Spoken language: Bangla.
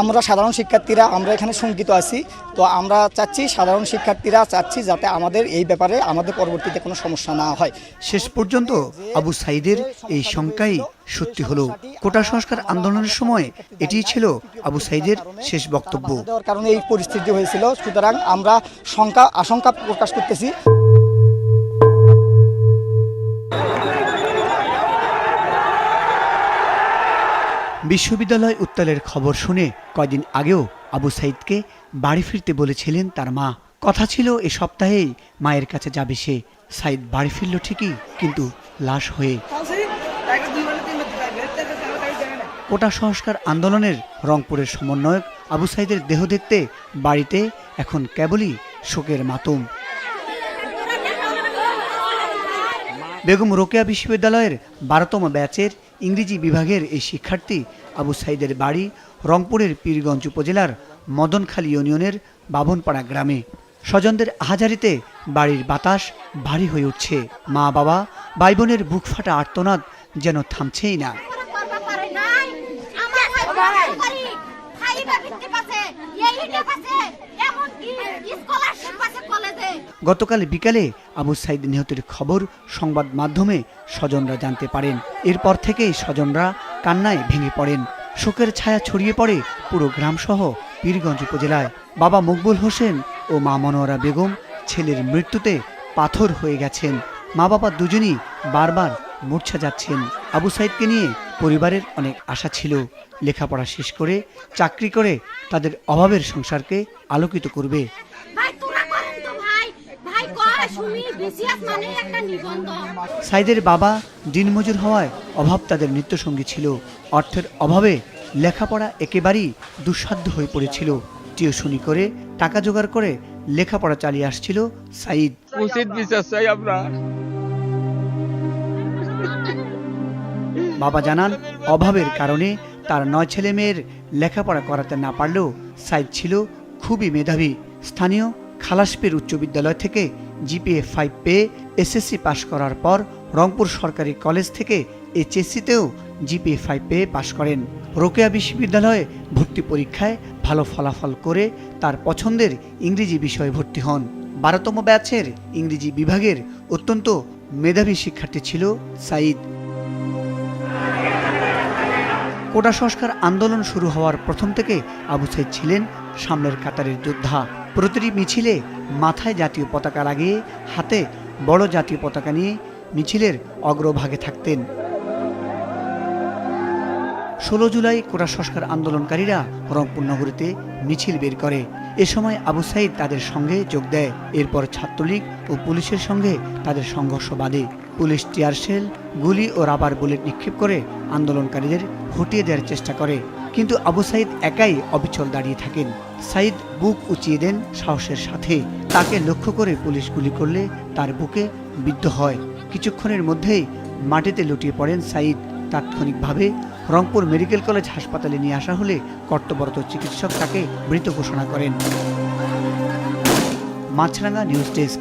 আমরা সাধারণ শিক্ষার্থীরা আমরা এখানে শঙ্কিত আছি। তো আমরা চাচ্ছি সাধারণ শিক্ষার্থীরা চাচ্ছি যাতে আমাদের এই ব্যাপারে আমাদের পরবর্তীতে কোনো সমস্যা না হয়। শেষ পর্যন্ত আবু সাঈদের এই শঙ্কাই সত্যি হলো। কোটা সংস্কার আন্দোলনের সময় এটিই ছিল আবু সাঈদের শেষ বক্তব্য। দেওয়ার কারণে এই পরিস্থিতি হয়েছিল, সুতরাং আমরা আশঙ্কা প্রকাশ করতেছি। বিশ্ববিদ্যালয় উত্তালের খবর শুনে কয়দিন আগেও আবু সাঈদকে বাড়ি ফিরতে বলেছিলেন তার মা। কথা ছিল এ সপ্তাহেই মায়ের কাছে যাবে সে। সাঈদ বাড়ি ফিরল ঠিকই, কিন্তু লাশ হয়ে। কোটা সংস্কার আন্দোলনের রংপুরের সমন্বয়ক আবু সাঈদের দেহ দেখতে বাড়িতে এখন কেবলই শোকের মাতম। বেগম রোকেয়া বিশ্ববিদ্যালয়ের 12তম ব্যাচের ইংরেজি বিভাগের এই শিক্ষার্থী আবু সাঈদের বাড়ি রংপুরের পীরগঞ্জ উপজেলার মদনখালী ইউনিয়নের বাভনপাড়া গ্রামে। স্বজনদের আহাজারিতে বাড়ির বাতাস ভারী হয়ে উঠছে। মা বাবা ভাই বোনের বুক ফাটা আর্তনাদ যেন থামছেই না। গতকাল বিকালে আবু সাঈদ নিহতের খবর সংবাদ মাধ্যমে স্বজনরা জানতে পারেন। এরপর থেকেই স্বজনরা কান্নায় ভেঙে পড়েন। শোকের ছায়া ছড়িয়ে পড়ে পুরো গ্রামসহ পীরগঞ্জ উপজেলায়। বাবা মকবুল হোসেন ও মা মনোয়ারা বেগম ছেলের মৃত্যুতে পাথর হয়ে গেছেন। মা বাবা দুজনই বারবার মূর্ছা যাচ্ছেন। আবু সাঈদকে নিয়ে পরিবারের অনেক আশা ছিল, লেখাপড়া শেষ করে চাকরি করে তাদের অভাবের সংসারকে আলোকিত করবে। সাঈদের বাবা দিনমজুর হওয়ায় অভাব তাদের নিত্যসঙ্গী ছিল। অর্থের অভাবে লেখাপড়া একেবারেই দুঃসাধ্য হয়ে পড়েছিল। টিউশনি করে টাকা জোগাড় করে লেখাপড়া চালিয়ে আসছিল সাঈদ। উচিত বিচার চাই আমরা। বাবা জানান, অভাবের কারণে তার 9 ছেলে মেয়ের লেখাপড়া করাতে না পারলেও সাঈদ ছিল খুবই মেধাবী। স্থানীয় খালাসপীর উচ্চ বিদ্যালয় থেকে জিপিএ 5 পেয়ে এসএসসি পাশ করার পর রংপুর সরকারি কলেজ থেকে এইচএসসিতেও জিপিএ 5 পেয়ে পাশ করেন। রোকেয়া বিশ্ববিদ্যালয়ে ভর্তি পরীক্ষায় ভালো ফলাফল করে তার পছন্দের ইংরেজি বিষয়ে ভর্তি হন। 12তম ব্যাচের ইংরেজি বিভাগের অত্যন্ত মেধাবী শিক্ষার্থী ছিল সাঈদ। কোটা সংস্কার আন্দোলন শুরু হওয়ার প্রথম থেকে আবু সাঈদ ছিলেন সামনের কাতারের যোদ্ধা। প্রতিটি মিছিলে মাথায় জাতীয় পতাকা লাগিয়ে হাতে বড় জাতীয় পতাকা নিয়ে মিছিলের অগ্রভাগে থাকতেন। 16 জুলাই কোটা সংস্কার আন্দোলনকারীরা রংপুর নগরীতে মিছিল বের করে। এ সময় আবু সাঈদ তাদের সঙ্গে যোগ দেয়। এরপর ছাত্রলীগ ও পুলিশের সঙ্গে তাদের সংঘর্ষ বাধে। পুলিশ টিয়ারশেল, গুলি ও রাবার বুলেট নিক্ষেপ করে আন্দোলনকারীদের হটিয়ে দেওয়ার চেষ্টা করে, কিন্তু আবু সাঈদ একাই অবিচল দাঁড়িয়ে থাকেন। সাঈদ বুক উঁচিয়ে দেন সাহসের সাথে। তাকে লক্ষ্য করে পুলিশ গুলি করলে তার বুকে বিদ্ধ হয়। কিছুক্ষণের মধ্যেই মাটিতে লুটিয়ে পড়েন সাঈদ। তাৎক্ষণিকভাবে রংপুর মেডিকেল কলেজ হাসপাতালে নিয়ে আসা হলে কর্তব্যরত চিকিৎসক তাকে মৃত ঘোষণা করেন। মাছরাঙ্গা নিউজ ডেস্ক।